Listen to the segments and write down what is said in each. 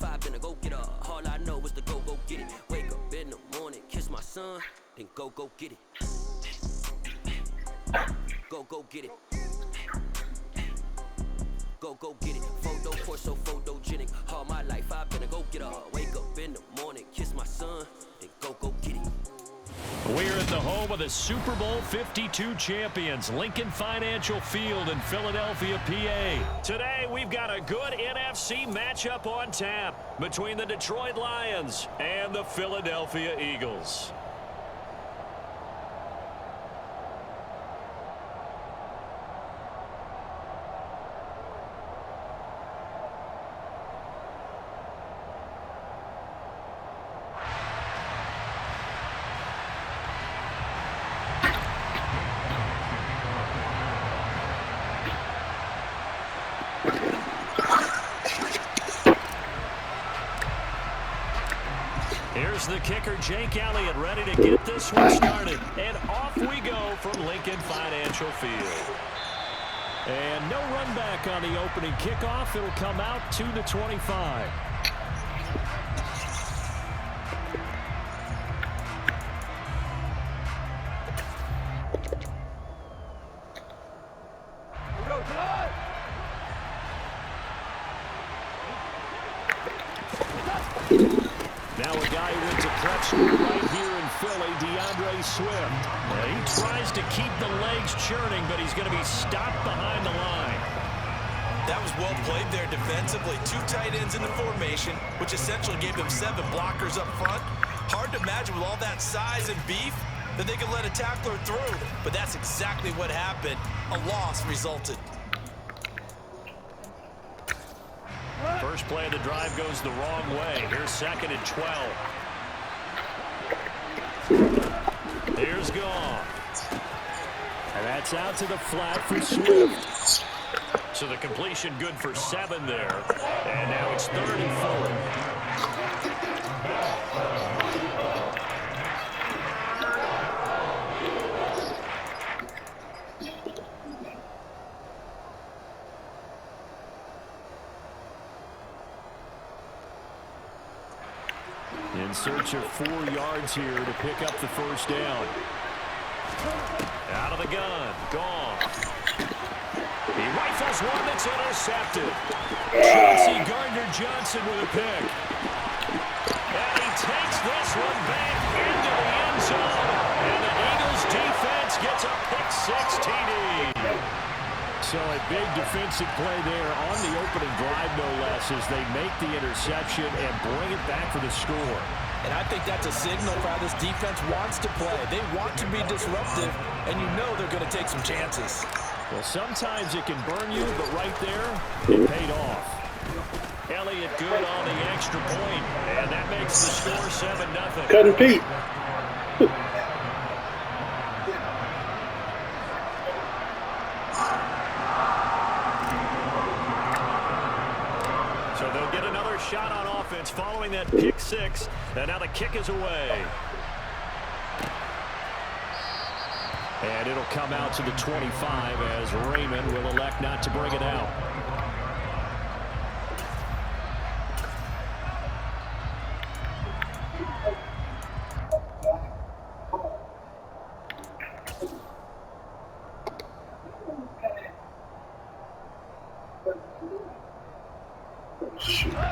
life, I've been a go-getter. All I know is to go get it. Wake up in the morning, kiss my son, then go get it. Go get it. Go get it. Photo for so photogenic. All my life I've been a go-getter. Wake up in the morning, kiss my son, then go get it. We're at the home of the Super Bowl 52 champions, Lincoln Financial Field in Philadelphia, PA. Today, we've got a good NFC matchup on tap between the Detroit Lions and the Philadelphia Eagles. Here's the kicker, Jake Elliott, ready to get this one started. And off we go from Lincoln Financial Field. And no run back on the opening kickoff. It'll come out to the 25. Now a guy who wins a prep school right here in Philly, Swift. He tries to keep the legs churning, but he's going to be stopped behind the line. That was well played there defensively. 2 tight ends in the formation, which essentially gave them 7 blockers up front. Hard to imagine with all that size and beef that they could let a tackler through, but that's exactly what happened. A loss resulted. First play of the drive goes the wrong way. Here's 2nd and 12. Here's Goff. And that's out to the flat for Swift. So the completion good for 7 there. And now it's 3rd and 4. In search of 4 yards here to pick up the first down. Out of the gun. Goff. He rifles one that's intercepted. Chauncey Gardner-Johnson with a pick. And he takes this one back into the end zone. And the Eagles defense gets a pick-6 TD. So a big defensive play there on the opening drive, no less, as they make the interception and bring it back for the score. And I think that's a signal for how this defense wants to play. They want to be disruptive, and you know they're going to take some chances. Well, sometimes it can burn you, but right there, it paid off. Elliott good on the extra point, and that makes the score 7-0. Cutting Pete. So they'll get another shot on offense following that pick-6, and now the kick is away. And it'll come out to the 25 as Raymond will elect not to bring it out.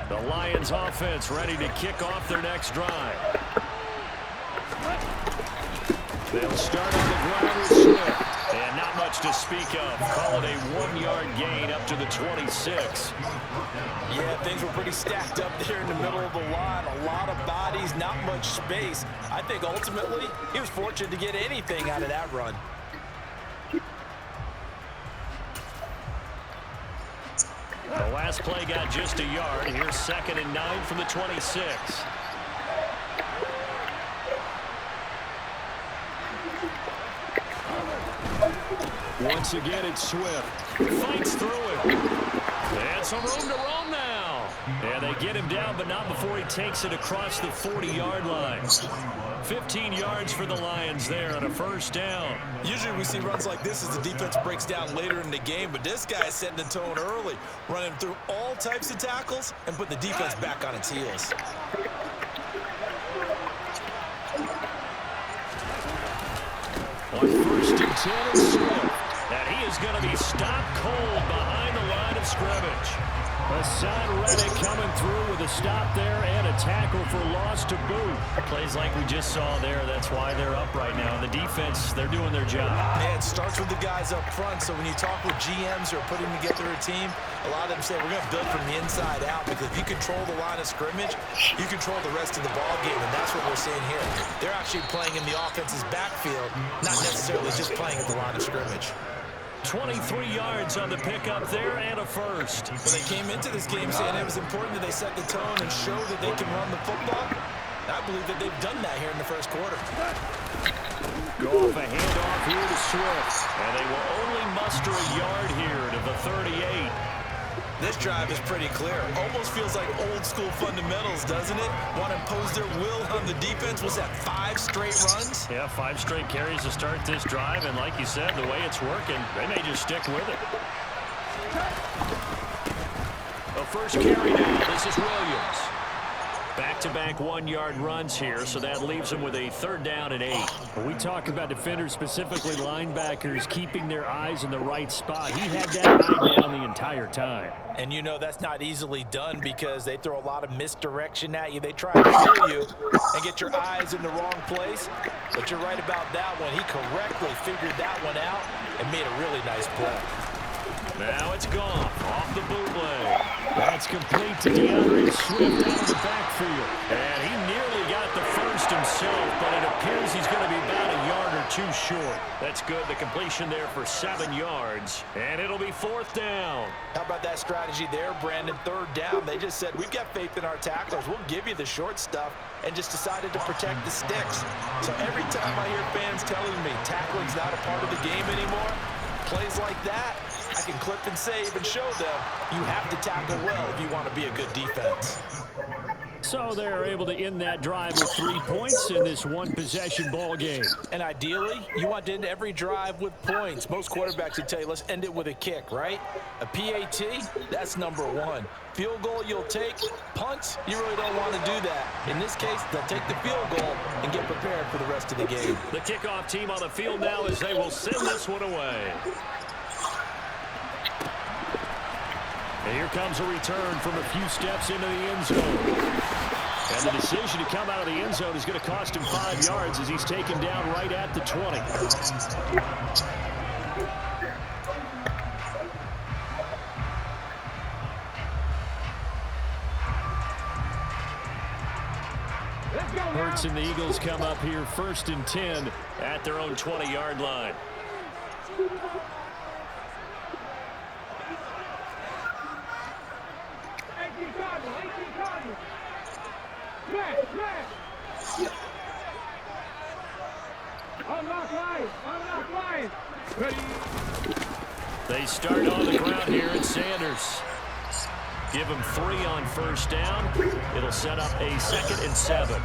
The Lions offense ready to kick off their next drive. They'll start on the ground with Swift. And not much to speak of. Call it a 1-yard gain up to the 26. Yeah, things were pretty stacked up there in the middle of the line. A lot of bodies, not much space. I think ultimately he was fortunate to get anything out of that run. The last play got just a yard. Here's 2nd and 9 from the 26. Once again, it's Swift. Fights through it. And some room to roam now. And they get him down, but not before he takes it across the 40-yard line. 15 yards for the Lions there on a first down. Usually we see runs like this as the defense breaks down later in the game, but this guy is setting the tone early, running through all types of tackles and put the defense back on its heels. On 1st and 10, it's Swift. And he is going to be stopped cold behind the line of scrimmage. Hassan Reddick coming through with a stop there and a tackle for loss to boot. Plays like we just saw there. That's why they're up right now. And the defense, they're doing their job. Man, it starts with the guys up front. So when you talk with GMs who are putting together a team, a lot of them say we're going to build from the inside out, because if you control the line of scrimmage, you control the rest of the ball game, and that's what we're seeing here. They're actually playing in the offense's backfield, not necessarily just playing at the line of scrimmage. 23 yards on the pickup there and a first. Well, they came into this game saying it was important that they set the tone and show that they can run the football. I believe that they've done that here in the first quarter. Go off a handoff here to Swift. And they will only muster a yard here to the 38. This drive is pretty clear. Almost feels like old school fundamentals, doesn't it? Want to impose their will on the defense. Was that 5 straight runs? Yeah, 5 straight carries to start this drive. And like you said, the way it's working, they may just stick with it. A first carry now. This is Williams. Back-to-back 1-yard runs here, so that leaves them with a 3rd down and 8. When we talk about defenders, specifically linebackers, keeping their eyes in the right spot, he had that eye down the entire time. And you know that's not easily done, because they throw a lot of misdirection at you. They try to fool you and get your eyes in the wrong place. But you're right about that one. He correctly figured that one out and made a really nice play. Now it's gone off the bootleg. That's complete to DeAndre Swift out of the backfield. And he nearly got the first himself, but it appears he's going to be about a yard or 2 short. That's good. The completion there for 7 yards. And it'll be 4th down. How about that strategy there, Brandon? 3rd down. They just said, we've got faith in our tacklers. We'll give you the short stuff, and just decided to protect the sticks. So every time I hear fans telling me tackling's not a part of the game anymore, plays like that, I can clip and save and show them you have to tackle well if you want to be a good defense. So they're able to end that drive with 3 points in this one-possession ball game. And ideally, you want to end every drive with points. Most quarterbacks would tell you, let's end it with a kick, right? A PAT, that's number 1. Field goal you'll take. Punts, you really don't want to do that. In this case, they'll take the field goal and get prepared for the rest of the game. The kickoff team on the field now as they will send this one away. And here comes a return from a few steps into the end zone. And the decision to come out of the end zone is going to cost him 5 yards as he's taken down right at the 20. Hurts and the Eagles come up here 1st and 10 at their own 20-yard line. They start on the ground here at Sanders. Give him 3 on 1st down. It'll set up a 2nd and 7.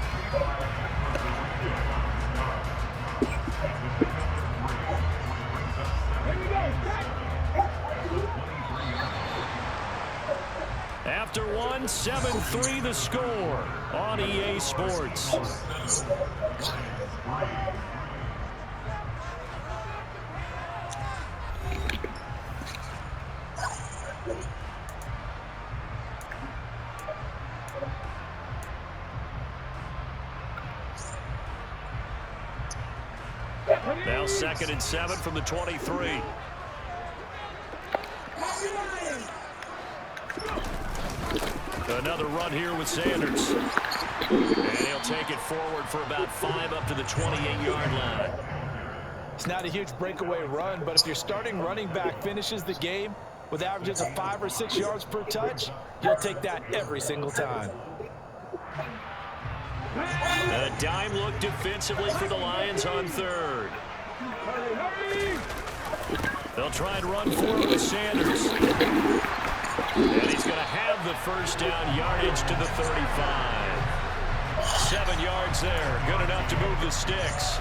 After 1, 7-3 the score on EA Sports. Now 2nd and 7 from the 23. Another run here with Sanders. And he'll take it forward for about 5 up to the 28-yard line. It's not a huge breakaway run, but if your starting running back finishes the game with averages of 5 or 6 yards per touch, you'll take that every single time. A dime look defensively for the Lions on 3rd. They'll try and run forward with Sanders. And he's going to have the first down, yardage to the 35. 7 yards there, good enough to move the sticks.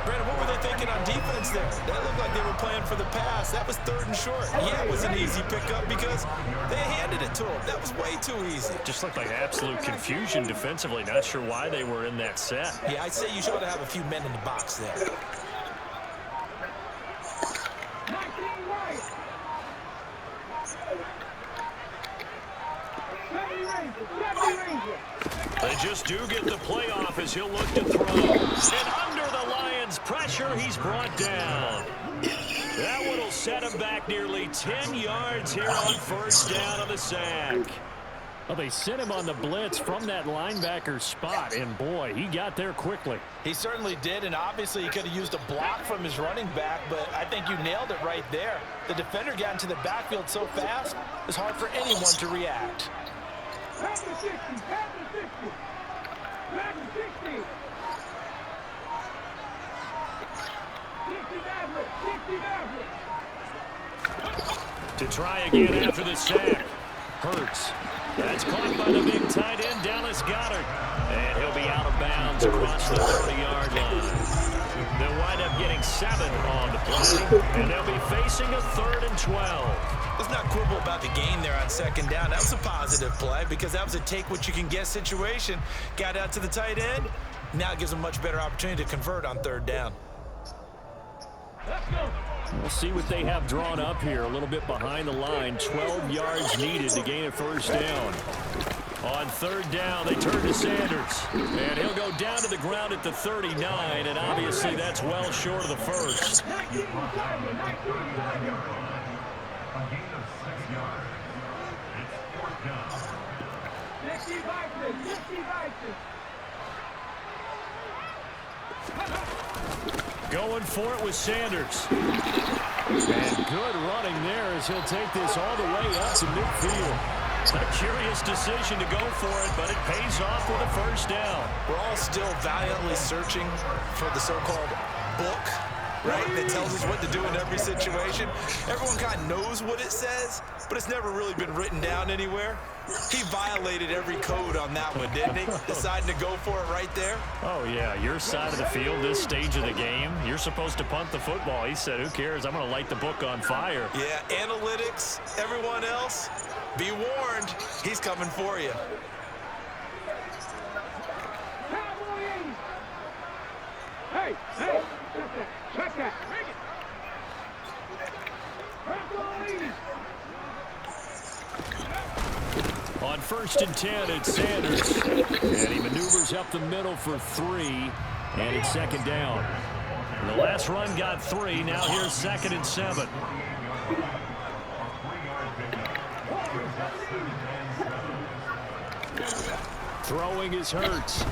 Brandon, what were they thinking on defense there? That looked like they were playing for the pass. That was 3rd and short. Yeah, it was an easy pickup because they handed it to him. That was way too easy. Just looked like absolute confusion defensively. Not sure why they were in that set. Yeah, I'd say you should have a few men in the box there. They just do get the playoff as he'll look to throw. And under the Lions' pressure, he's brought down. That one will set him back nearly 10 yards here on first down on the sack. Well, they sent him on the blitz from that linebacker spot, and boy, he got there quickly. He certainly did, and obviously he could have used a block from his running back, but I think you nailed it right there. The defender got into the backfield so fast, it's hard for anyone to react. Back to 60, back to 60, back to 60. 60 To try again after the sack. Hurts. That's caught by the big tight end, Dallas Goedert. And he'll be out of bounds across the 30-yard line. They'll wind up getting 7 on the play, and they'll be facing a 3rd and 12. Let's not quibble about the gain there on 2nd down. That was a positive play because that was a take-what-you-can-get situation. Got out to the tight end. Now it gives them a much better opportunity to convert on 3rd down. Let's go. We'll see what they have drawn up here. A little bit behind the line. 12 yards needed to gain a first down. On 3rd down, they turn to Sanders. And he'll go down to the ground at the 39, and obviously that's well short of the first. Going for it with Sanders. And good running there as he'll take this all the way up to midfield. A curious decision to go for it, but it pays off with a first down. We're all still valiantly searching for the so-called book, right, that tells us what to do in every situation. Everyone kind of knows what it says, but it's never really been written down anywhere. He violated every code on that one, didn't he? Deciding to go for it right there. Oh, yeah, your side of the field, this stage of the game, you're supposed to punt the football. He said, who cares? I'm going to light the book on fire. Yeah, analytics, everyone else, be warned, he's coming for you. Hey, hey, check that. On 1st and 10, it's Sanders. And he maneuvers up the middle for 3. And it's 2nd down. The last run got 3. Now here's 2nd and 7. Throwing is Hurts.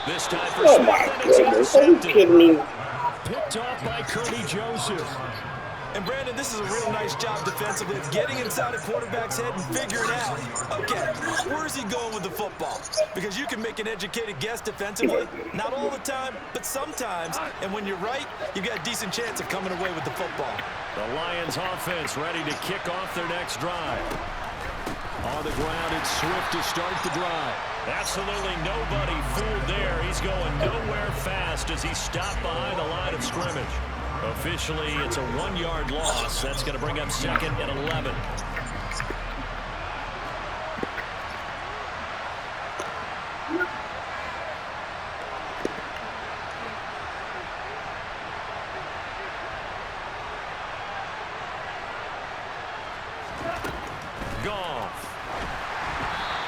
This time for Oh Smith, my and it's goodness, are you intercepted. kidding me? Picked off by Curdy Joseph. And Brandon, this is a real nice job defensively of getting inside a quarterback's head and figuring out, okay, where's he going with the football? Because you can make an educated guess defensively, not all the time, but sometimes. And when you're right, you've got a decent chance of coming away with the football. The Lions offense ready to kick off their next drive. On the ground, it's Swift to start the drive. Absolutely nobody fooled there. He's going nowhere fast as he's stopped behind the line of scrimmage. Officially, it's a 1-yard loss. That's going to bring up 2nd and 11. Goff.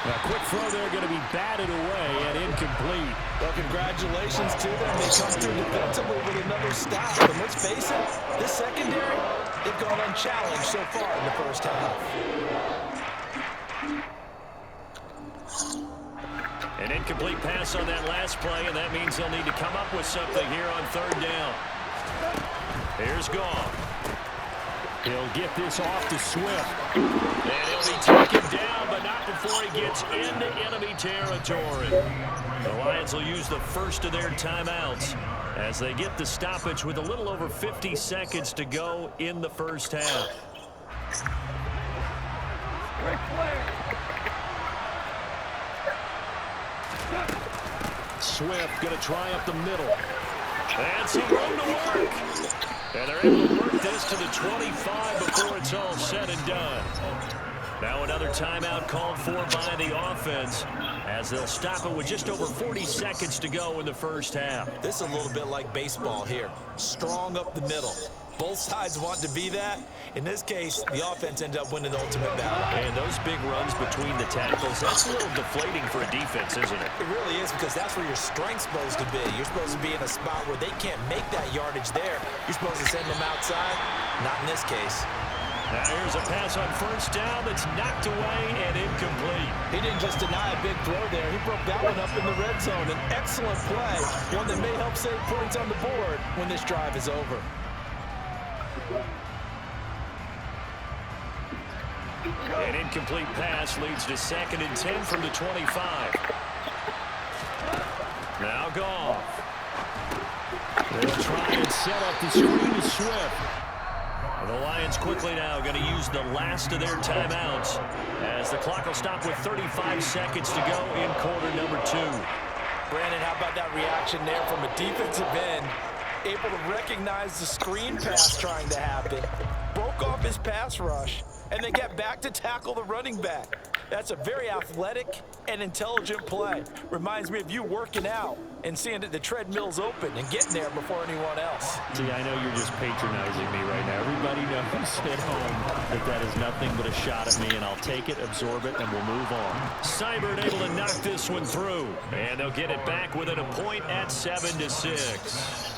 A quick throw there going to be batted away and incomplete. Well, congratulations to them. They come through defensively with another stop. And let's face it, this secondary, they've gone unchallenged so far in the first half. An incomplete pass on that last play, and that means they'll need to come up with something here on 3rd down. Here's Goff. He'll get this off to Swift. And he'll be taken down, but not before he gets into enemy territory. The Lions will use the first of their timeouts as they get the stoppage with a little over 50 seconds to go in the first half. Break flag. Swift going to try up the middle. And some room to work. And they're able to work this to the 25 before it's all said and done. Now another timeout called for by the offense as they'll stop it with just over 40 seconds to go in the first half. This is a little bit like baseball here. Strong up the middle. Both sides want to be that. In this case, the offense ended up winning the ultimate battle. And those big runs between the tackles, that's a little deflating for a defense, isn't it? It really is, because that's where your strength's supposed to be. You're supposed to be in a spot where they can't make that yardage there. You're supposed to send them outside. Not in this case. Now here's a pass on first down that's knocked away and incomplete. He didn't just deny a big throw there. He broke that one up in the red zone. An excellent play, one that may help save points on the board when this drive is over. An incomplete pass leads to 2nd and 10 from the 25. Now Goff. They'll try and set up the screen to Swift. The Lions quickly now going to use the last of their timeouts as the clock will stop with 35 seconds to go in quarter number 2. Brandon, how about that reaction there from a defensive end? Able to recognize the screen pass trying to happen. Broke off his pass rush and then get back to tackle the running back. That's a very athletic and intelligent play. Reminds me of you working out and seeing that the treadmill's open and getting there before anyone else. See, I know you're just patronizing me right now. Everybody knows at home that that is nothing but a shot at me, and I'll take it, absorb it, and we'll move on. Seibert able to knock this one through, and they'll get it back within a point at 7-6.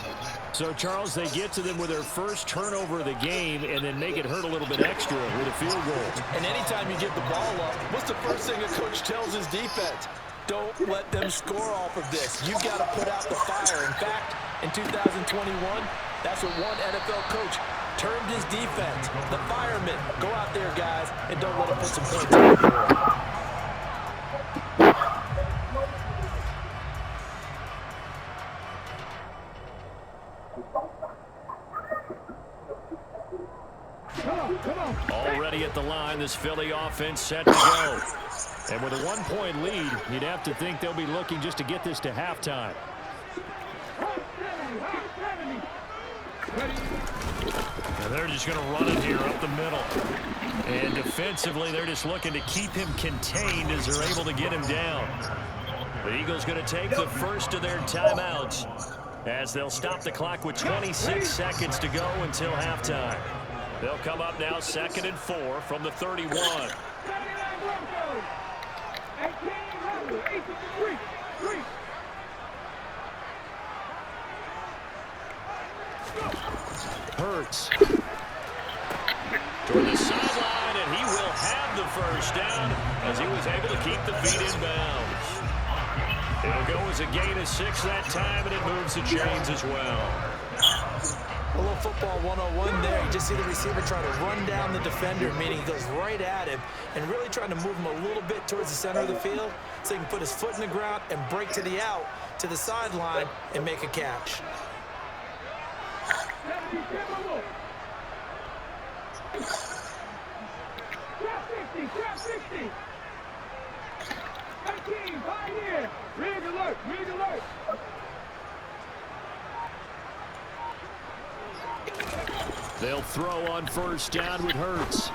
So, Charles, they get to them with their first turnover of the game and then make it hurt a little bit extra with a field goal. And anytime you give the ball up, what's the first thing a coach tells his defense? Don't let them score off of this. You've got to put out the fire. In fact, in 2021, that's what one NFL coach termed his defense. The firemen. Go out there, guys, and don't let them put some points on the board. Already at the line, this Philly offense set to go. And with a 1-point lead, you'd have to think they'll be looking just to get this to halftime. And they're just going to run it here up the middle. And defensively, they're just looking to keep him contained as they're able to get him down. The Eagles going to take the first of their timeouts as they'll stop the clock with 26 seconds to go until halftime. They'll come up now 2nd and 4 from the 31. Hurts. Toward the sideline, and he will have the first down as he was able to keep the feet in bounds. It'll go as a gain of 6 that time, and it moves the chains as well. A little football 101 there. You just see the receiver trying to run down the defender, meaning he goes right at him and really trying to move him a little bit towards the center of the field so he can put his foot in the ground and break to the out, to the sideline, and make a catch. Trap 60. 19, Pioneer. Rig alert, rig alert. They'll throw on first down with Hurts.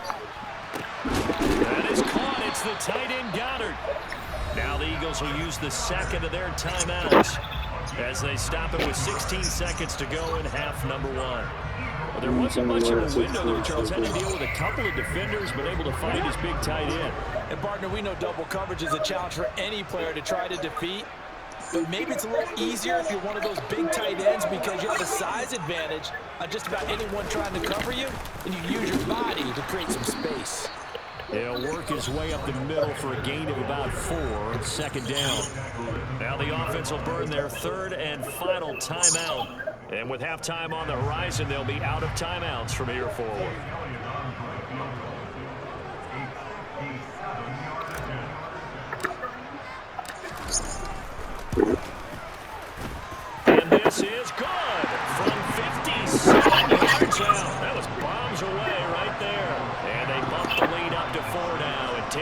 That is caught. It's the tight end Goddard. Now the Eagles will use the second of their timeouts as they stop it with 16 seconds to go in half number 1. Well, there wasn't much of a window there. Charles had to deal with a couple of defenders, but able to find his big tight end. And, partner, we know double coverage is a challenge for any player to try to defeat. But maybe it's a little easier if you're one of those big tight ends because you have a size advantage on just about anyone trying to cover you, and you can use your body to create some space. He'll work his way up the middle for a gain of about 4, 2nd down. Now the offense will burn their 3rd and final timeout. And with halftime on the horizon, they'll be out of timeouts from here forward. And this is good from 57 yards out. That was bombs away right there. And they bump the lead up to 4 now. And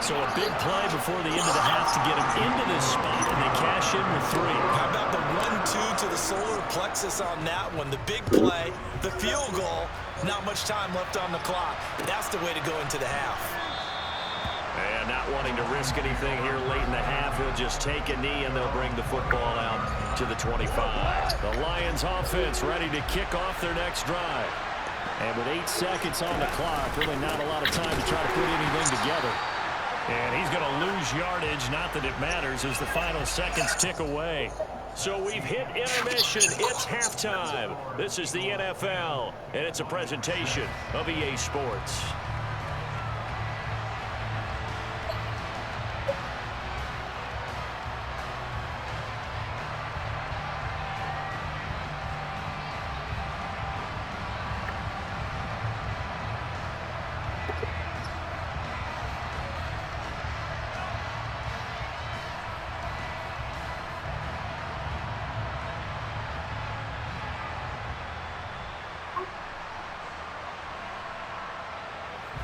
So a big play before the end of the half to get them into this spot, and they cash in with 3. How about the 1-2 to the solar plexus on that one? The big play, the field goal, not much time left on the clock. That's the way to go into the half. And not wanting to risk anything here late in the half, he'll just take a knee, and they'll bring the football out to the 25. The Lions offense ready to kick off their next drive. And with 8 seconds on the clock, really not a lot of time to try to put anything together. And he's going to lose yardage, not that it matters, as the final seconds tick away. So we've hit intermission. It's halftime. This is the NFL, and it's a presentation of EA Sports.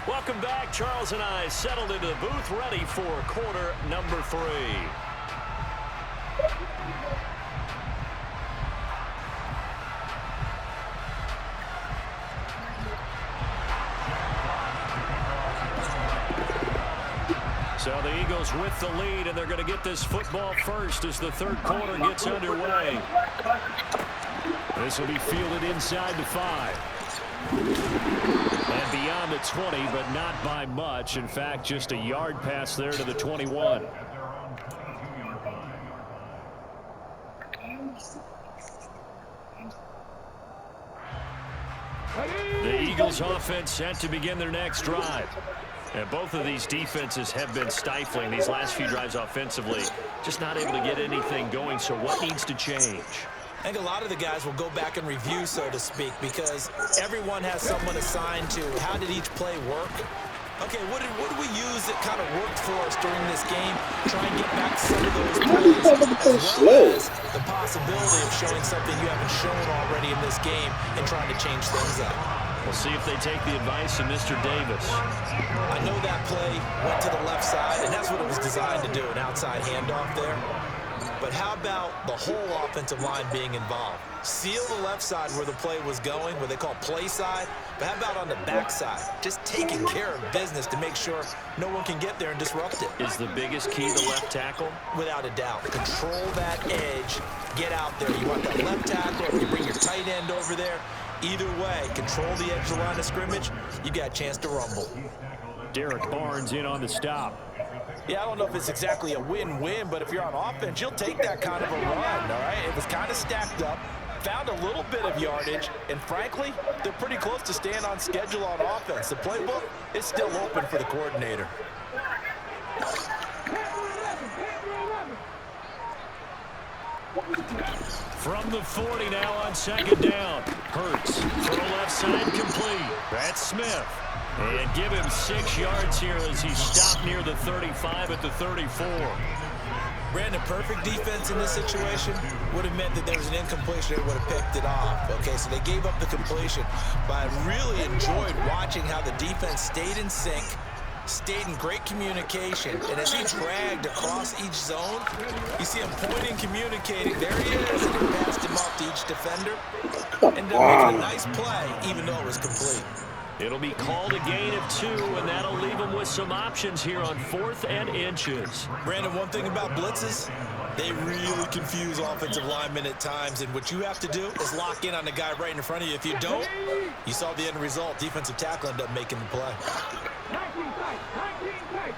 Welcome back. Charles and I settled into the booth, ready for quarter number 3. So the Eagles with the lead, and they're going to get this football first as the third quarter gets underway. This will be fielded inside the 5. And beyond the 20, but not by much. In fact, just a yard pass there to the 21. The Eagles offense set to begin their next drive. And both of these defenses have been stifling these last few drives offensively. Just not able to get anything going. So what needs to change? I think a lot of the guys will go back and review, so to speak, because everyone has someone assigned to how did each play work. Okay, what did we use that kind of worked for us during this game? Try and get back some of those plays, as well as the possibility of showing something you haven't shown already in this game and trying to change things up. We'll see if they take the advice of Mr. Davis. I know that play went to the left side, and that's what it was designed to do, an outside handoff there. But how about the whole offensive line being involved? Seal the left side where the play was going, what they call play side. But how about on the back side? Just taking care of business to make sure no one can get there and disrupt it. Is the biggest key the left tackle? Without a doubt. Control that edge. Get out there. You want that left tackle, or you bring your tight end over there. Either way, control the edge of the line of scrimmage. You got a chance to rumble. Derek Barnes in on the stop. Yeah, I don't know if it's exactly a win-win, but if you're on offense, you'll take that kind of a run, all right? It was kind of stacked up, found a little bit of yardage, and frankly, they're pretty close to staying on schedule on offense. The playbook is still open for the coordinator. From the 40 now on second down. Hurts, throw left side complete. That's Smith. And give him 6 yards here as he stopped near the 35 at the 34. Brandon, perfect defense in this situation would have meant that there was an incompletion. They would have picked it off. Okay, so they gave up the completion. But I really enjoyed watching how the defense stayed in sync, stayed in great communication. And as he dragged across each zone, you see him pointing, communicating. There he is, and he passed him off to each defender. Ended up making a nice play, even though it was complete. It'll be called a gain of 2, and that'll leave them with some options here on 4th and inches. Brandon, one thing about blitzes, they really confuse offensive linemen at times, and what you have to do is lock in on the guy right in front of you. If you don't, you saw the end result. Defensive tackle ended up making the play. 19 tight, 19 tight.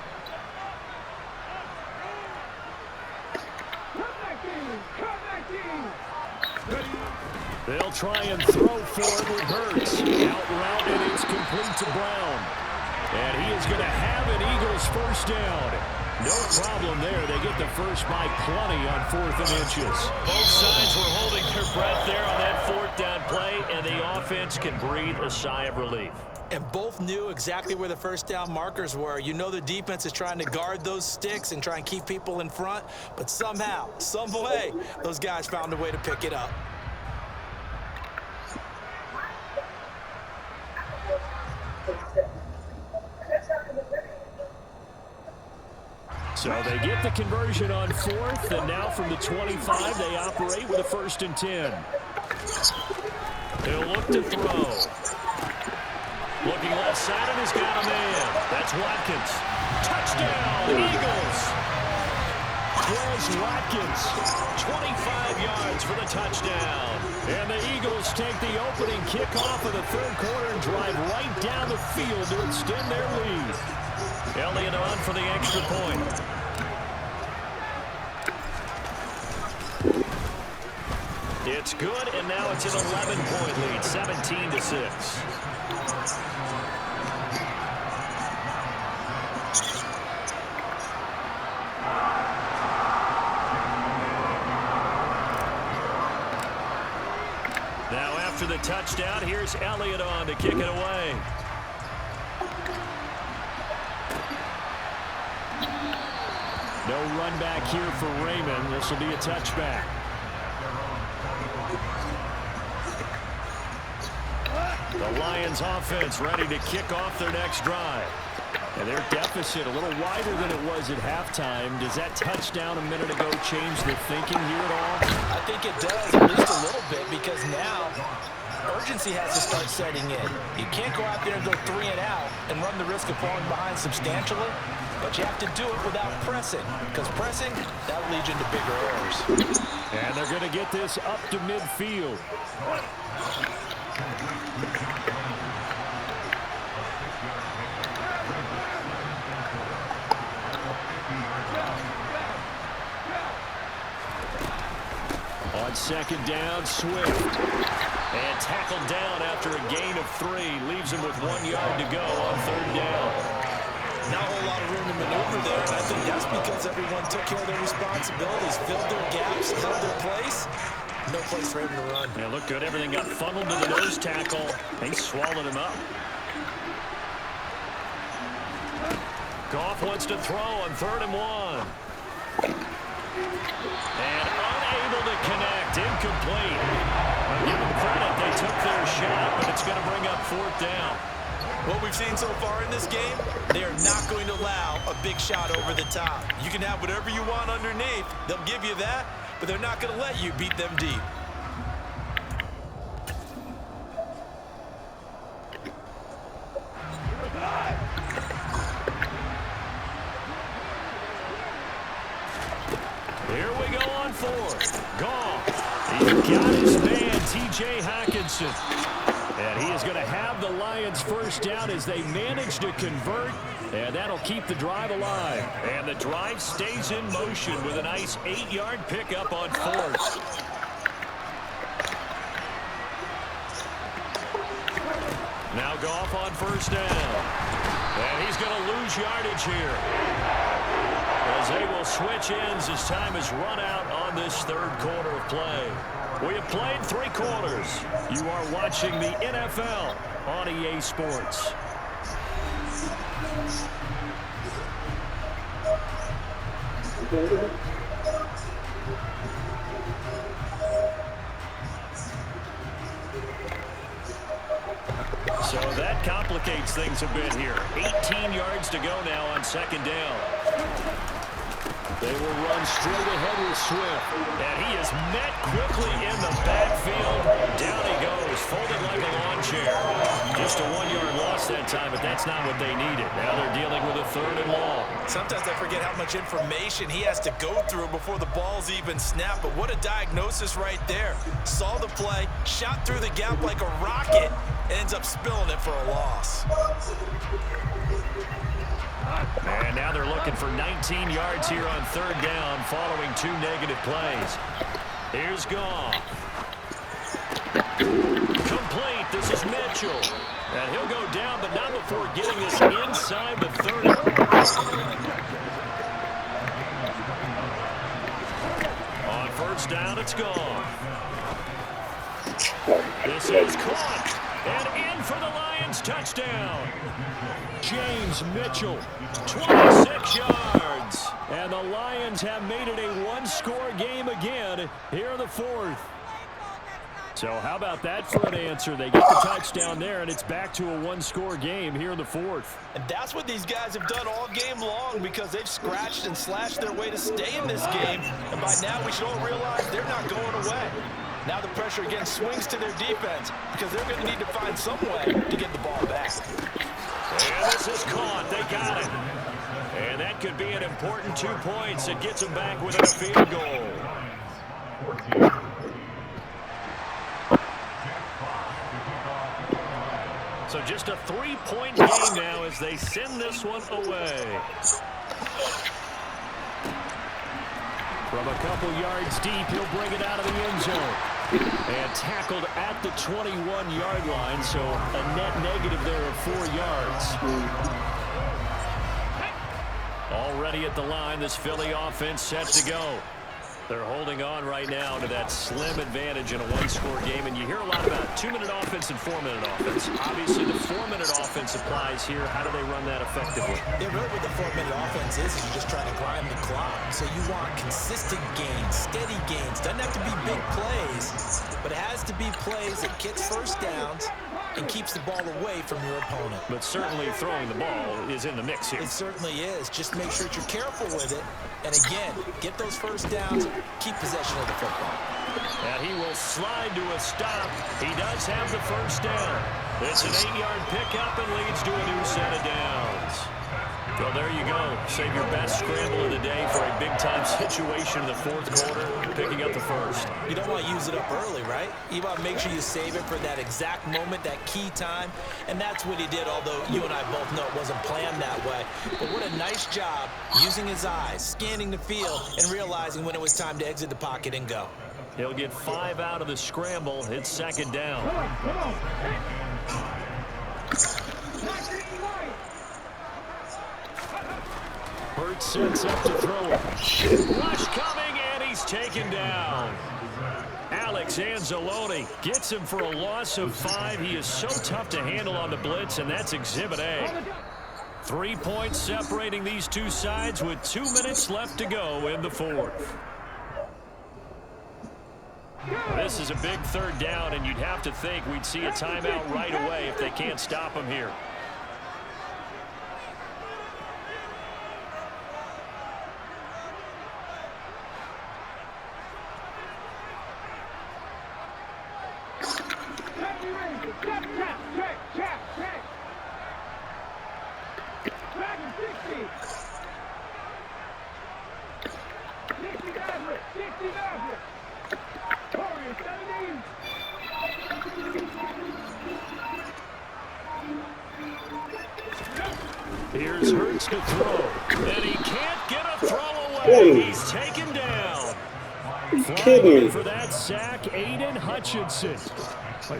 Come back in. They'll try and throw for it with Hurts. Out route, and it's complete to Brown. And he is going to have an Eagles first down. No problem there. They get the first by plenty on 4th and inches. Both sides were holding their breath there on that 4th down play, and the offense can breathe a sigh of relief. And both knew exactly where the first down markers were. You know the defense is trying to guard those sticks and try and keep people in front, but somehow, some way, those guys found a way to pick it up. So they get the conversion on 4th, and now from the 25, they operate with a 1st and 10. He'll look to throw. Looking left side, and he's got a man. That's Watkins. Touchdown, Eagles. Wes Watkins, 25 yards for the touchdown. And the Eagles take the opening kickoff of the 3rd quarter and drive right down the field to extend their lead. Elliott on for the extra point. It's good, and now it's an 11-point lead, 17-6. Now after the touchdown, here's Elliott on to kick it away. No run back here for Raymond. This will be a touchback. The Lions offense ready to kick off their next drive. And their deficit a little wider than it was at halftime. Does that touchdown a minute ago change the thinking here at all? I think it does, at least a little bit, because now urgency has to start setting in. You can't go out there and go 3 and out and run the risk of falling behind substantially, but you have to do it without pressing, because pressing, that'll lead you into bigger errors. And they're going to get this up to midfield. On 2nd down, Swift. And tackled down after a gain of 3. Leaves him with 1 yard to go on 3rd down. Not a whole lot of room to maneuver there, and I think that's because everyone took care of their responsibilities, filled their gaps, held their place. No place for him to run. Yeah, looked good. Everything got funneled to the nose tackle. They swallowed him up. Goff wants to throw on 3rd and 1. And unable to connect. Incomplete. I'll give them credit. They took their shot, but it's going to bring up 4th down. What we've seen so far in this game, they are not going to allow a big shot over the top. You can have whatever you want underneath. They'll give you that, but they're not going to let you beat them deep. Here we go on 4th. Goff. He got his man, T.J. Hockenson. And he is going to have the Lions 1st down as they manage to convert. And that'll keep the drive alive. And the drive stays in motion with a nice 8-yard pickup on 4th. Now Goff on 1st down. And he's going to lose yardage here, as they will switch ends as time is run out on this 3rd quarter of play. We have played 3 quarters. You are watching the NFL on EA Sports. So that complicates things a bit here. 18 yards to go now on 2nd down. They will run straight ahead with Swift. And he is met quickly in the backfield. Down he goes, folded like a lawn chair. Just a 1-yard loss that time, but that's not what they needed. Now they're dealing with a 3rd and long. Sometimes I forget how much information he has to go through before the ball's even snapped. But what a diagnosis right there. Saw the play, shot through the gap like a rocket, and ends up spilling it for a loss. And now they're looking for 19 yards here on 3rd down following 2 negative plays. Here's Goff. Complete. This is Mitchell. And he'll go down, but not before getting this inside the 30. On 1st down, it's Goff. This is caught. And in for the Lions touchdown. James Mitchell, 26 yards. And the Lions have made it a 1-score game again here in the 4th. So how about that for an answer? They get the touchdown there, and it's back to a one-score game here in the fourth. And that's what these guys have done all game long because they've scratched and slashed their way to stay in this game. And by now, we should all realize they're not going away. Now the pressure again swings to their defense because they're going to need to find some way to get the ball back. And this is caught. They got it. And that could be an important 2 points. It gets them back within a field goal. So just a 3-point game now as they send this one away. From a couple yards deep, he'll bring it out of the end zone. And tackled at the 21-yard line, so a net negative there of 4 yards. Already at the line, this Philly offense set to go. They're holding on right now to that slim advantage in a one-score game. And you hear a lot about 2-minute offense and 4-minute offense. Obviously, the 4-minute offense applies here. How do they run that effectively? Yeah, really what the 4-minute offense is you're just trying to grind the clock. So you want consistent gains, steady gains. Doesn't have to be big plays, but it has to be plays that gets first downs and keeps the ball away from your opponent. But certainly throwing the ball is in the mix here. It certainly is. Just make sure that you're careful with it. And again, get those first downs, keep possession of the football. And he will slide to a stop. He does have the first down. It's an 8-yard pickup and leads to a new set of downs. Well, there you go. Save your best scramble of the day for a big-time situation in the fourth quarter, picking up the first. You don't want to use it up early, right? You want to make sure you save it for that exact moment, that key time. And that's what he did, although you and I both know it wasn't planned that way. But what a nice job using his eyes, scanning the field, and realizing when it was time to exit the pocket and go. He'll get 5 out of the scramble. It's second down. Come on. Hurts sets up to throw it. Rush coming, and he's taken down. Alex Anzalone gets him for a loss of 5. He is so tough to handle on the blitz, and that's Exhibit A. 3 points separating these two sides with 2 minutes left to go in the fourth. This is a big third down, and you'd have to think we'd see a timeout right away if they can't stop him here. Here's Hurts to throw, and he can't get a throw away. He's taken down. Flying for that sack, Aiden Hutchinson.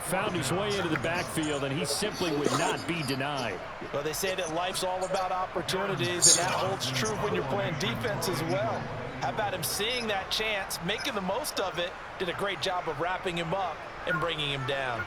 Found his way into the backfield, and he simply would not be denied. Well, they say that life's all about opportunities, and that holds true when you're playing defense as well. How about him seeing that chance, making the most of it, did a great job of wrapping him up and bringing him down.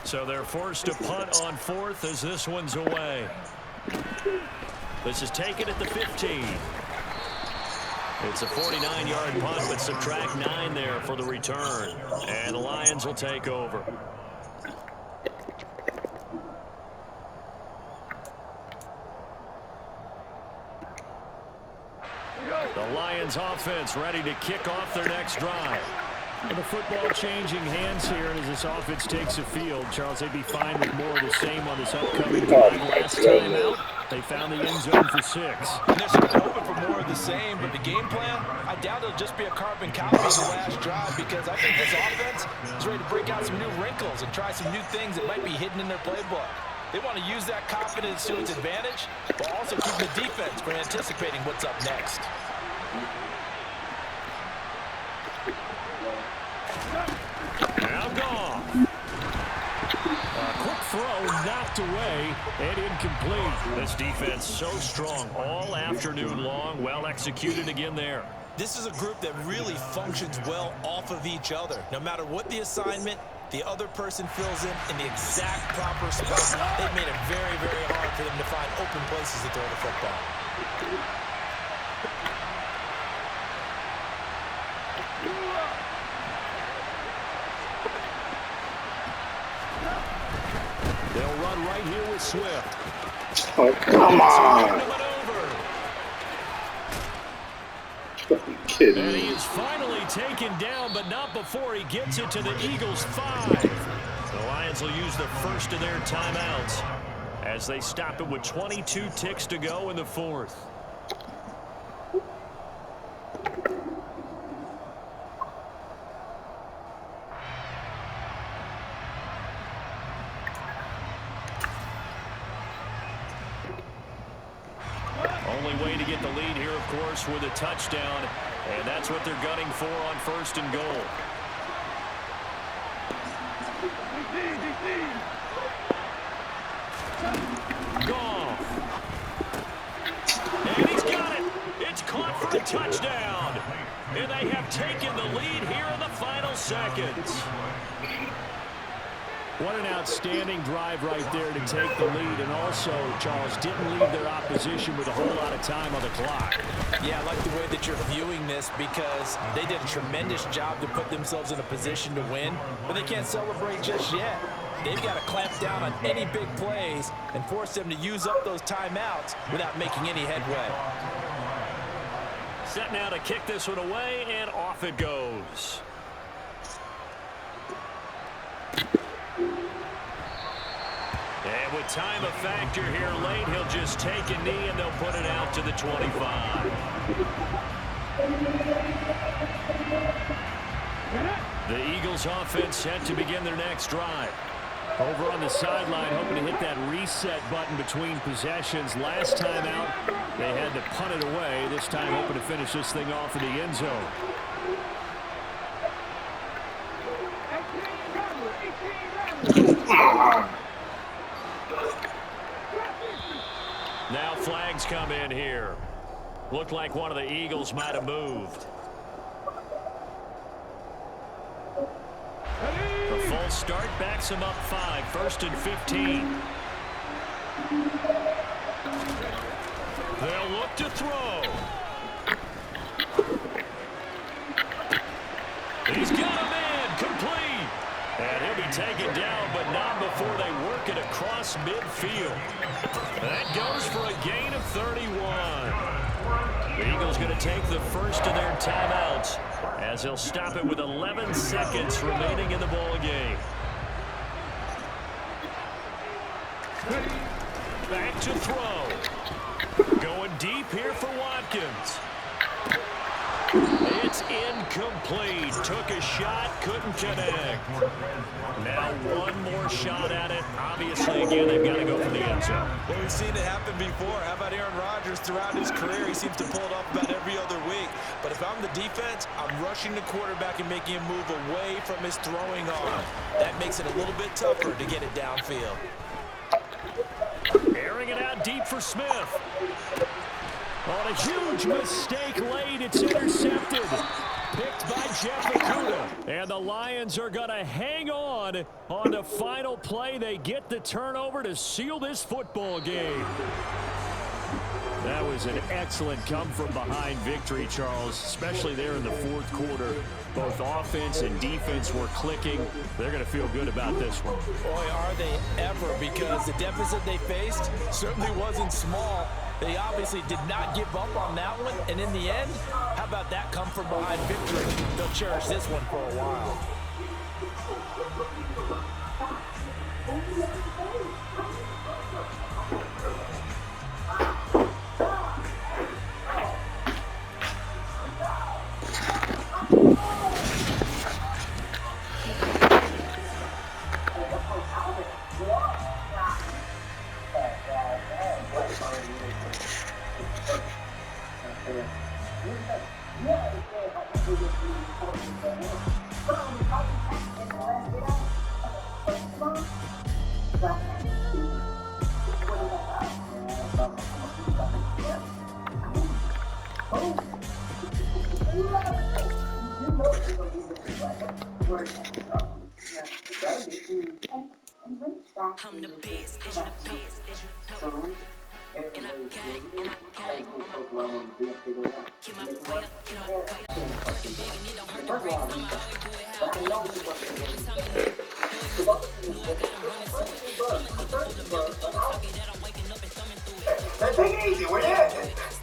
So they're forced to punt on fourth as this one's away. This is taken at the 15. It's a 49-yard punt, but subtract 9 there for the return. And the Lions will take over. The Lions offense ready to kick off their next drive. And the football changing hands here, and as this offense takes the field, Charles, they'd be fine with more of the same on this upcoming drive. Last time out, they found the end zone for 6. And they're certainly hoping for more of the same, but the game plan, I doubt it'll just be a carbon copy of the last drive, because I think this offense is ready to break out some new wrinkles and try some new things that might be hidden in their playbook. They want to use that confidence to its advantage, while also keeping the defense from anticipating what's up next. Now gone. A quick throw knocked away and incomplete. This defense so strong all afternoon long. Well executed again there. This is a group that really functions well off of each other. No matter what the assignment, the other person fills in the exact proper spot. They've made it very, very hard for them to find open places to throw the football. They'll run right here with Swift. Oh, come on. Kidding And me. he is finally taken down, but not before he gets it to the Eagles' 5. The Lions will use the first of their timeouts as they stop it with 22 ticks to go in the fourth. Only way to get the lead here, of course, with a touchdown, and that's what they're gunning for on first and goal. Goff. And he's got it. It's caught for a touchdown. And they have taken the lead here in the final seconds. What an outstanding drive right there to take the lead. And also, Charles, didn't leave their opposition with a whole lot of time on the clock. Yeah, I like the way that you're viewing this because they did a tremendous job to put themselves in a position to win, but they can't celebrate just yet. They've got to clamp down on any big plays and force them to use up those timeouts without making any headway. Set now to kick this one away, and off it goes. And with time a factor here late, he'll just take a knee and they'll put it out to the 25. The Eagles offense set to begin their next drive. Over on the sideline, hoping to hit that reset button between possessions. Last time out, they had to punt it away. This time hoping to finish this thing off in the end zone. Now flags come in here. Looked like one of the Eagles might have moved. The false start backs him up 5, 1st and 15. They'll look to throw. He's got a man complete. And he'll be taken down, but not before they work it across midfield. That goes for a gain of 31. The Eagles going to take the first of their timeouts as they'll stop it with 11 seconds remaining in the ball game. Back to throw. Going deep here for Watkins. It's incomplete. Took a shot, couldn't connect. Now one more shot at it. Obviously, again, they've got to go for the end zone. Well, we've seen it happen before. How about Aaron Rodgers throughout his career? He seems to pull it off about every other week. But if I'm the defense, I'm rushing the quarterback and making him move away from his throwing arm. That makes it a little bit tougher to get it downfield. Airing it out deep for Smith. On a huge mistake late, it's intercepted. Picked by Jeff Okudah. And the Lions are going to hang on the final play. They get the turnover to seal this football game. That was an excellent come-from-behind victory, Charles, especially there in the fourth quarter. Both offense and defense were clicking. They're going to feel good about this one. Boy, are they ever, because the deficit they faced certainly wasn't small. They obviously did not give up on that one, and in the end, how about that come-from-behind victory? They'll cherish this one for a while. Take it easy, will you?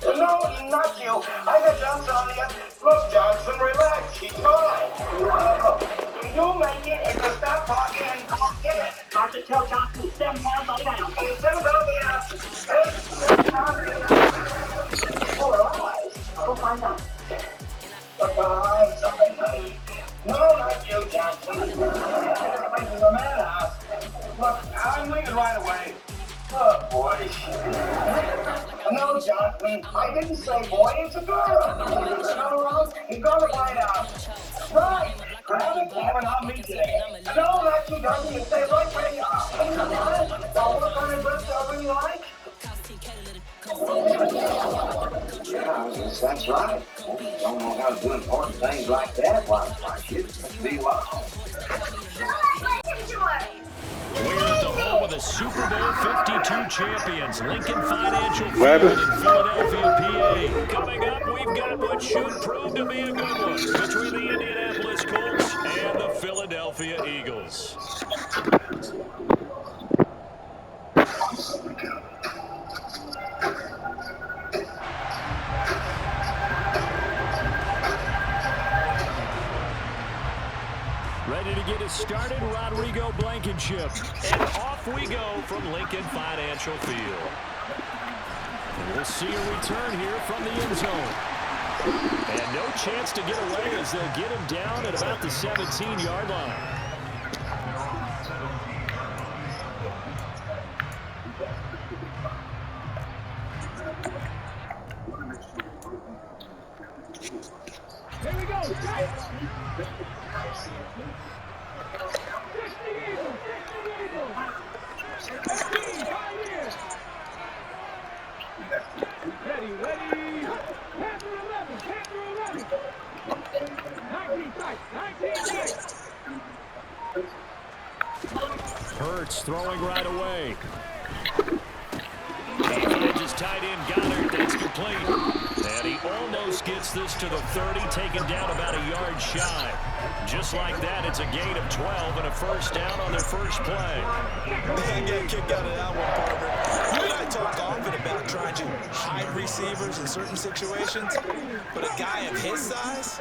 No, not you. I got Johnson on you. Look, Johnson, relax. He's fine. You make it and just stop talking and talk it. Doctor, tell Johnson to 7 pounds on down. 7 pounds. All right. Go find out. I'm sorry, honey. No, not you, Johnson. This is a madhouse. Look, I'm leaving right away. Oh, boy. No, Johnson. I didn't say boy. It's a girl. No, you're going to find out. Right. Kevin, I'll meet today. No, not you, Johnson. You stay right where you are. Don't work on your dress whatever you like. Yeah, that's right. Don't know how to do important things like that. Why should be well. We're at the home of the Super Bowl 52 champions, Lincoln Financial Field in Philadelphia, PA. Coming up, we've got what should prove to be a good one between the Indianapolis Colts and the Philadelphia Eagles. Ready to get us started, Rodrigo Blankenship. And off we go from Lincoln Financial Field. And we'll see a return here from the end zone. And no chance to get away as they'll get him down at about the 17-yard line. Here we go. Ready. Panther 11. 19 tight. Hurts throwing right away. Edges tight end Goddard. That's complete. And he almost gets this to the 30, taken down about a yard shy. Just like that, it's a gain of 12 and a first down on their first play. Man, get kicked out of that one, partner. You and I talk often about trying to hide receivers in certain situations, but a guy of his size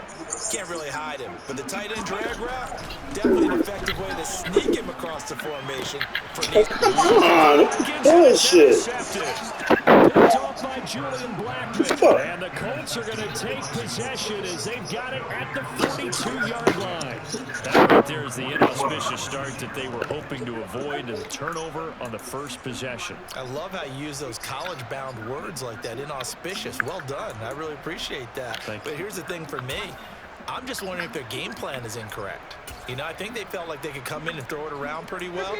can't really hide him. But the tight end drag route, definitely an effective way to sneak him across the formation. Come on, bullshit. Picked off by Julian Blackman. And the Colts are going to take possession as they've got it at the 42-yard line. That right there is the inauspicious start that they were hoping to avoid, and the turnover on the first possession. I love how you use those college-bound words like that, inauspicious. Well done. I really appreciate that. But here's the thing for me. I'm just wondering if their game plan is incorrect. You know, I think they felt like they could come in and throw it around pretty well.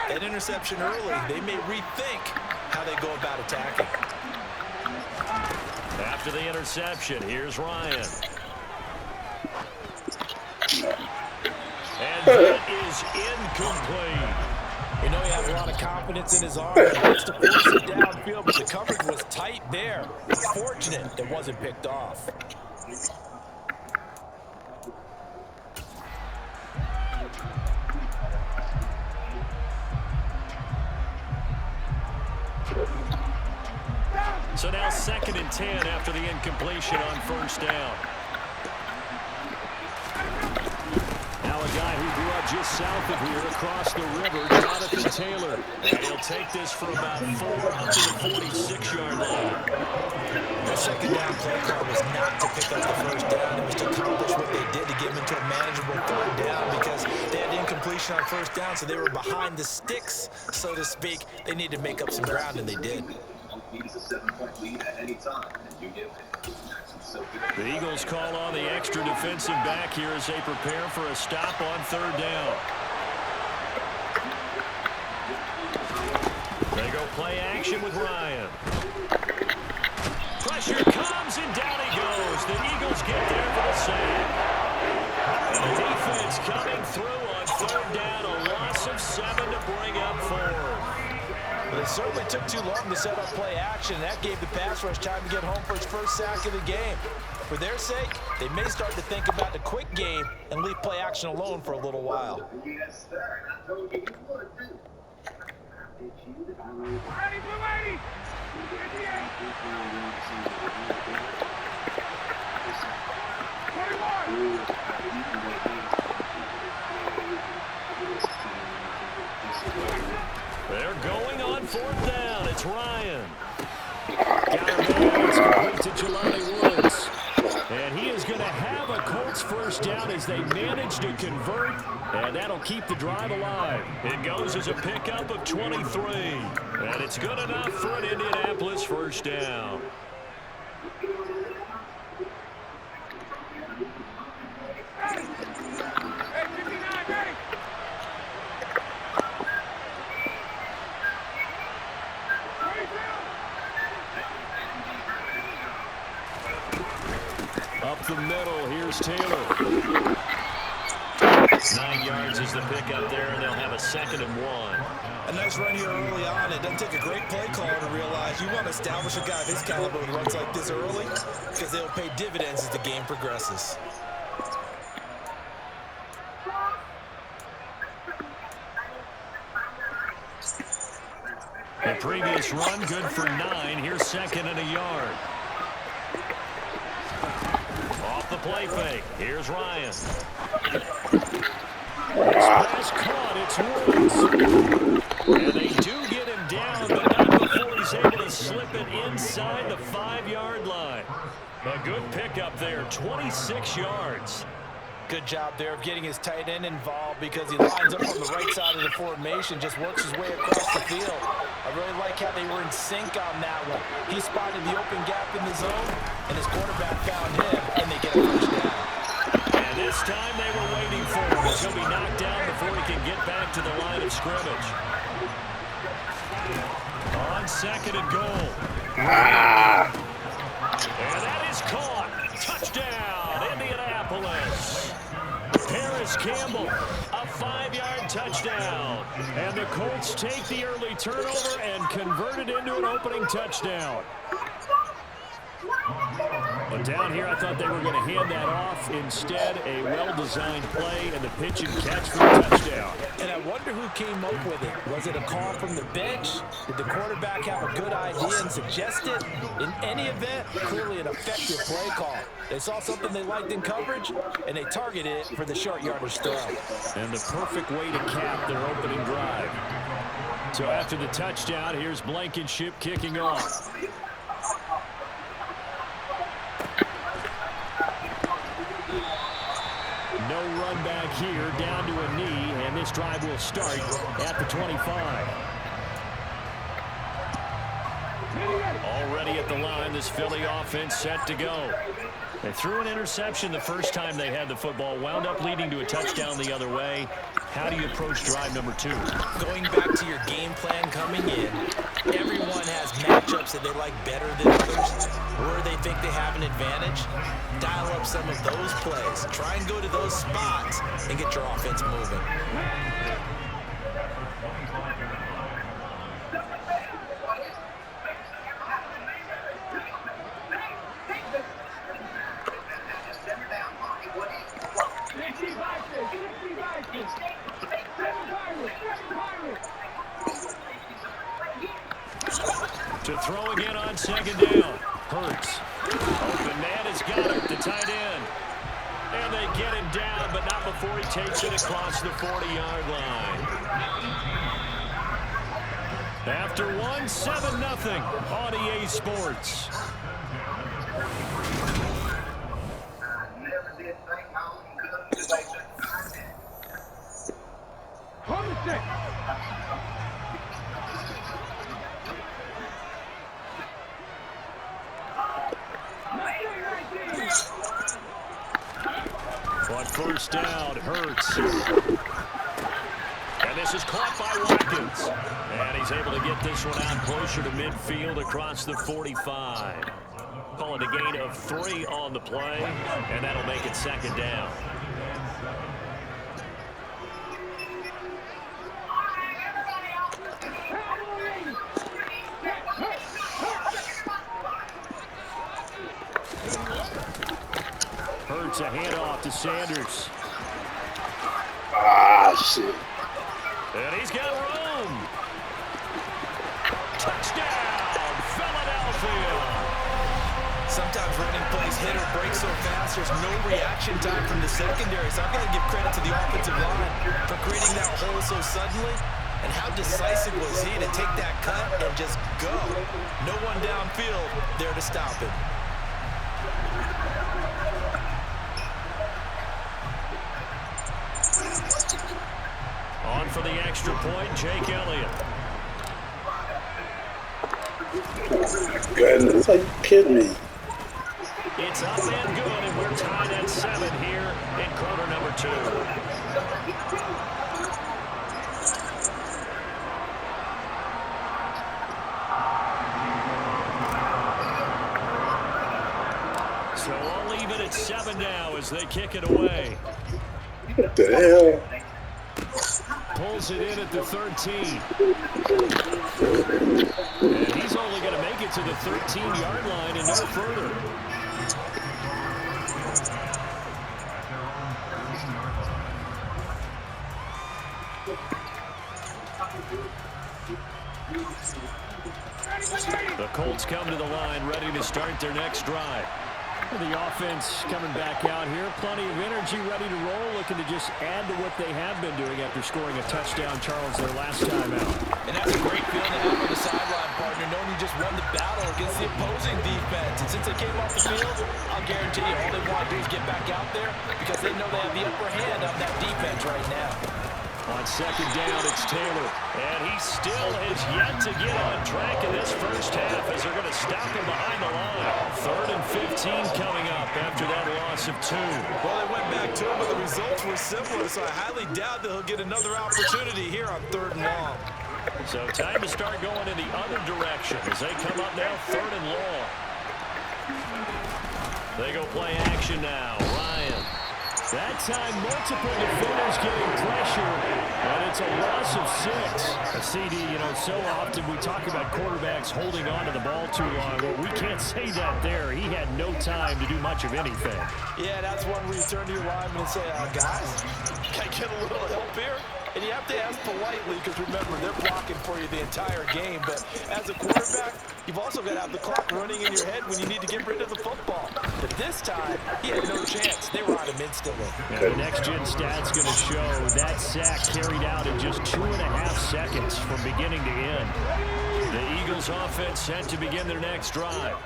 That interception early, they may rethink how they go about attacking. After the interception, here's Ryan. And that is incomplete. You know, he has a lot of confidence in his arm. He wants to force it downfield, but the coverage was tight there. Fortunate it wasn't picked off. So now 2nd and 10 after the incompletion on first down. Now a guy who grew up just south of here across the river, Jonathan Taylor. And he'll take this for about 4 up to the 46-yard line. The second down play call was not to pick up the first down. It was to accomplish what they did to get them into a manageable 3rd down because they had incompletion on first down, so they were behind the sticks, so to speak. They needed to make up some ground, and they did. Needs a 7-point lead at any time, and you give it. The Eagles call on the extra defensive back here as they prepare for a stop on 3rd down. They go play action with Ryan. Pressure comes, and down he goes. The Eagles get there for the sack. And the defense coming through on 3rd down, a loss of 7 to bring up 4. It took too long to set up play action. That gave the pass rush time to get home for its first sack of the game. For their sake, they may start to think about the quick game and leave play action alone for a little while. Yes, sir. I told you would, too. Ready, blue lady! They're going on 4th down. It's Ryan. Got him there. It's complete to Jelani Woods. And he is going to have a Colts first down as they manage to convert, and that'll keep the drive alive. It goes as a pickup of 23, and it's good enough for an Indianapolis first down. Up the middle, here's Taylor. 9 yards is the pickup there, and they'll have a 2nd and 1. A nice run here early on. It doesn't take a great play caller to realize you want to establish a guy of his caliber who runs like this early because they'll pay dividends as the game progresses. The previous run, good for 9. Here's 2nd and a yard. Off the play fake. Here's Ryan. This pass caught. It's Woods. And they do get him down, but not before he's able to slip it inside the 5-yard line. A good pickup there, 26 yards. Good job there of getting his tight end involved because he lines up on the right side of the formation, just works his way across the field. I really like how they were in sync on that one. He spotted the open gap in the zone, and his quarterback found him, and they get a first down. And this time they were waiting for him. He'll be knocked down before he can get back to the line of scrimmage. On 2nd and goal. And that is caught. Touchdown, Indianapolis. Paris Campbell, a 5-yard touchdown. And the Colts take the early turnover and convert it into an opening touchdown. But down here, I thought they were going to hand that off. Instead, a well-designed play and the pitch and catch for a touchdown. And I wonder who came up with it. Was it a call from the bench? Did the quarterback have a good idea and suggest it? In any event, clearly an effective play call. They saw something they liked in coverage, and they targeted it for the short yardage throw. And the perfect way to cap their opening drive. So after the touchdown, here's Blankenship kicking off. No run back here, down to a knee, and this drive will start at the 25. Already at the line, this Philly offense set to go. They threw an interception the first time they had the football, wound up leading to a touchdown the other way. How do you approach drive number 2? Going back to your game plan coming in, everyone has matchups that they like better than others, where they think they have an advantage. Dial up some of those plays. Try and go to those spots and get your offense moving. To throw again on 2nd down. Hurts. Open man has got it, the tight end. And they get him down, but not before he takes it across the 40-yard line. After one, 7-0 on EA Sports. On first down, Hurts. And this is caught by Watkins. And he's able to get this one out closer to midfield across the 45. Call it a gain of 3 on the play, and that'll make it 2nd down. Hurts a handoff to Sanders. Ah, shit. And he's got room. Touchdown, Philadelphia. Sometimes running plays hit or break so fast, there's no reaction time from the secondary. So I've got to give credit to the offensive line for creating that hole so suddenly. And how decisive was he to take that cut and just go? No one downfield there to stop him. On for the extra point, Jake Elliott. Oh, my goodness. Are you kidding me? It's up and good, and we're tied at 7 here in quarter number 2. So I'll leave it at 7 now as they kick it away. What the hell? Pulls it in at the 13. And he's only going to make it to the 13-yard line and no further. The Colts come to the line, ready to start their next drive. The offense coming back out here. Plenty of energy, ready to roll, looking to just add to what they have been doing after scoring a touchdown, Charles, their last time out. And that's a great feeling to have on the sideline, partner, knowing you just won the battle against the opposing defense. And since they came off the field, I'll guarantee you all they want to do is get back out there because they know they have the upper hand on that defense right now. On second down, it's Taylor. And he still has yet to get on track in this first half as they're going to stop him behind the line. 3rd and 15 coming up after that loss of 2. Well, they went back to him, but the results were similar, so I highly doubt that he'll get another opportunity here on 3rd and long. So time to start going in the other direction as they come up now 3rd and long. They go play action now. Ryan. That time, multiple defenders getting pressure, and it's a loss of 6. A CD, you know, so often we talk about quarterbacks holding on to the ball too long. Well, we can't say that there. He had no time to do much of anything. Yeah, that's one where you turn to your lineman and say, guys, can I get a little help here? And you have to ask politely because, remember, they're blocking for you the entire game. But as a quarterback, you've also got to have the clock running in your head when you need to get rid of the football. But this time, he had no chance. They were on him instantly. And the next-gen stat's going to show that sack carried out in just 2.5 seconds from beginning to end. The Eagles offense set to begin their next drive.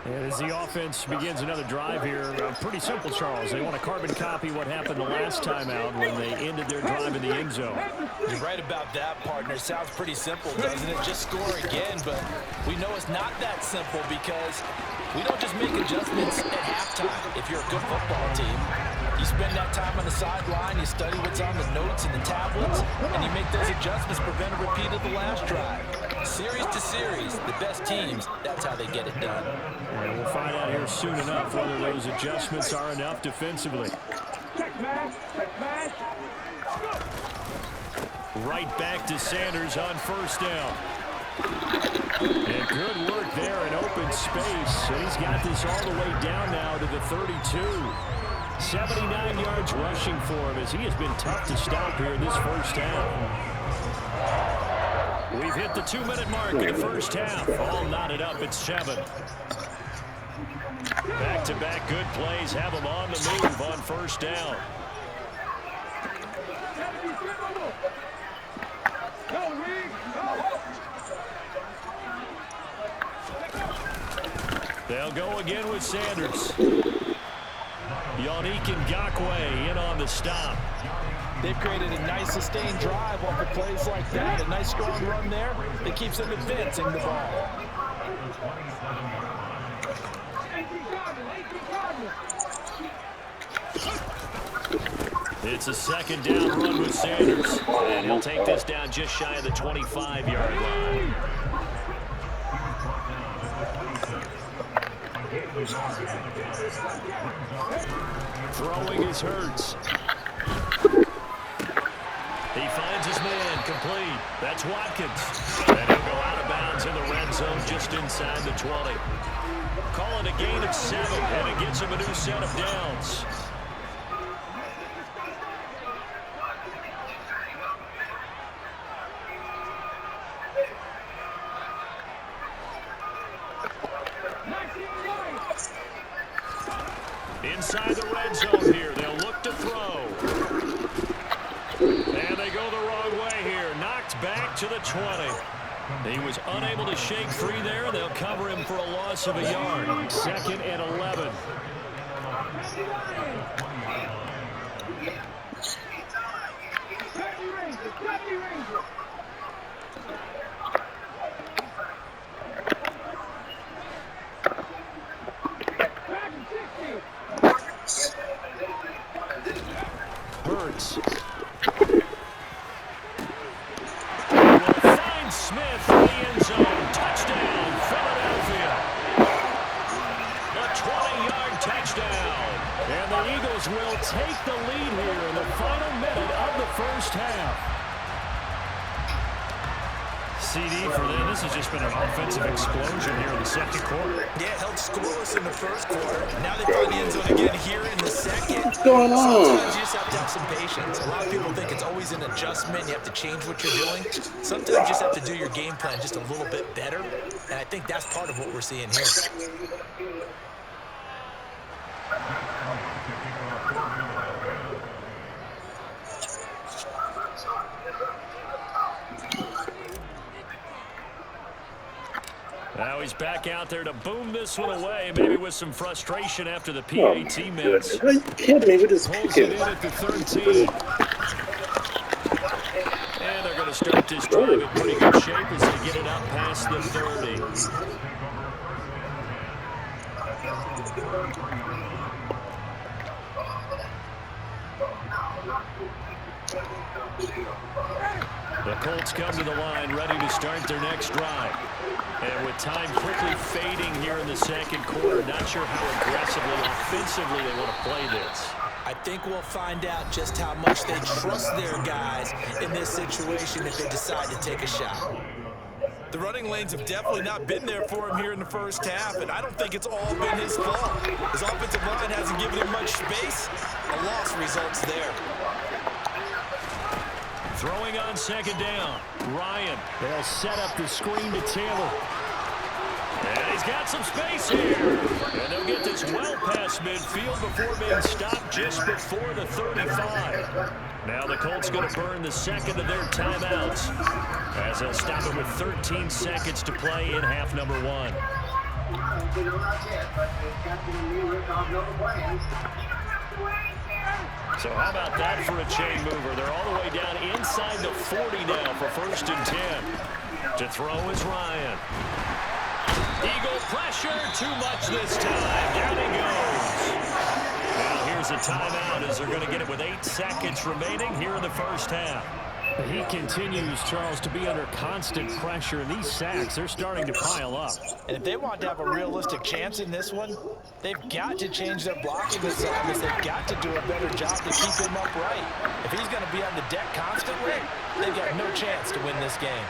And as the offense begins another drive here, pretty simple, Charles. They want to carbon copy what happened the last time out when they ended their drive in the end zone. You're right about that, partner. Sounds pretty simple, doesn't it? Just score again, but we know it's not that simple because we don't just make adjustments at halftime. If you're a good football team, you spend that time on the sideline, you study what's on the notes and the tablets, and you make those adjustments, prevent a repeat of the last drive. Series to series, the best teams, that's how they get it done. And we'll find out here soon enough whether those adjustments are enough defensively. Right back to Sanders on first down. And good work there in open space. And he's got this all the way down now to the 32. 79 yards rushing for him as he has been tough to stop here in this first half. We've hit the 2-minute mark in the first half. All knotted up at 7. Back-to-back good plays have them on the move on first down. They'll go again with Sanders. Yannick Ngakoue in on the stop. They've created a nice sustained drive off of plays like that. A nice strong run there that keeps them advancing the ball. It's a second down run with Sanders. And he'll take this down just shy of the 25-yard line. Throwing is Hurts. He finds his man, complete. That's Watkins. And he'll go out of bounds in the red zone just inside the 20. call it a gain of 7, and it gets him a new set of downs. Inside the red zone here. They'll look to throw. And they go the wrong way here. Knocked back to the 20. He was unable to shake free there. They'll cover him for a loss of a yard. 2nd and 11. Hurts. Smith in the end zone. Touchdown, Philadelphia. A 20-yard touchdown. And the Eagles will take the lead here in the final minute of the first half. CD for them. This has just been an offensive explosion here in the second quarter. Yeah, held scoreless in the first quarter. Now they find the end zone again here in the second. What's going on? Sometimes you just have to have some patience. A lot of people think it's always an adjustment. You have to change what you're doing. Sometimes you just have to do your game plan just a little bit better. And I think that's part of what we're seeing here. Now he's back out there to boom this one away, maybe with some frustration after the PAT miss. Are you kidding me with this Pulls it kid? in at the 13. And they're going to start this drive in pretty good shape as they get it up past the 30. The Colts come to the line, ready to start their next drive. And with time quickly fading here in the second quarter, not sure how aggressively, offensively they want to play this. I think we'll find out just how much they trust their guys in this situation if they decide to take a shot. The running lanes have definitely not been there for him here in the first half, and I don't think it's all been his fault. His offensive line hasn't given him much space. A loss results there. Throwing on second down. Ryan. They'll set up the screen to Taylor. And he's got some space here. And they'll get this well past midfield before being stopped just before the 35. Now the Colts going to burn the second of their timeouts as they'll stop it with 13 seconds to play in half number 1. So how about that for a chain mover? They're all the way down inside the 40 now for 1st and 10. To throw is Ryan. Eagle pressure, too much this time. Down he goes. Now here's a timeout as they're going to get it with 8 seconds remaining here in the first half. He continues, Charles, to be under constant pressure. And these sacks, they're starting to pile up. And if they want to have a realistic chance in this one, they've got to change their blocking assignments. They've got to do a better job to keep him upright. If he's going to be on the deck constantly, they've got no chance to win this game.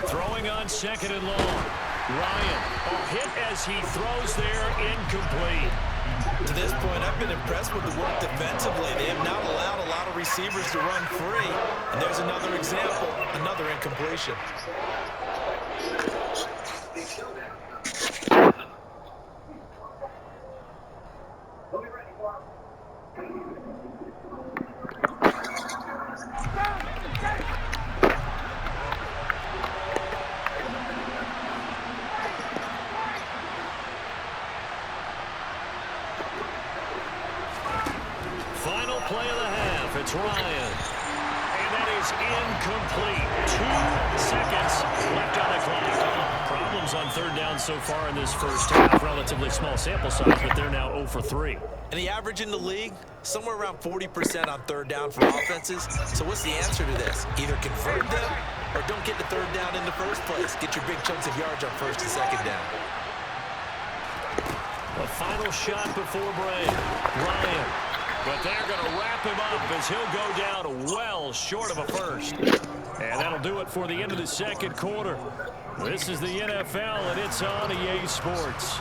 Throwing on second and long. Ryan, a hit as he throws there, incomplete. To this point, I've been impressed with the work defensively. They have not allowed a lot of receivers to run free. And there's another example, another incompletion. Final play of the half, it's Ryan. And that is incomplete. 2 seconds left on the clock. Problem attempts on third down so far in this first half. Relatively small sample size, but they're now 0 for 3. And the average in the league, somewhere around 40% on third down for offenses. So what's the answer to this? Either convert them or don't get the third down in the first place. Get your big chunks of yards on first and second down. The final shot before break. Ryan. But they're going to wrap him up as he'll go down well short of a first. And that'll do it for the end of the second quarter. This is the NFL, and it's on EA Sports.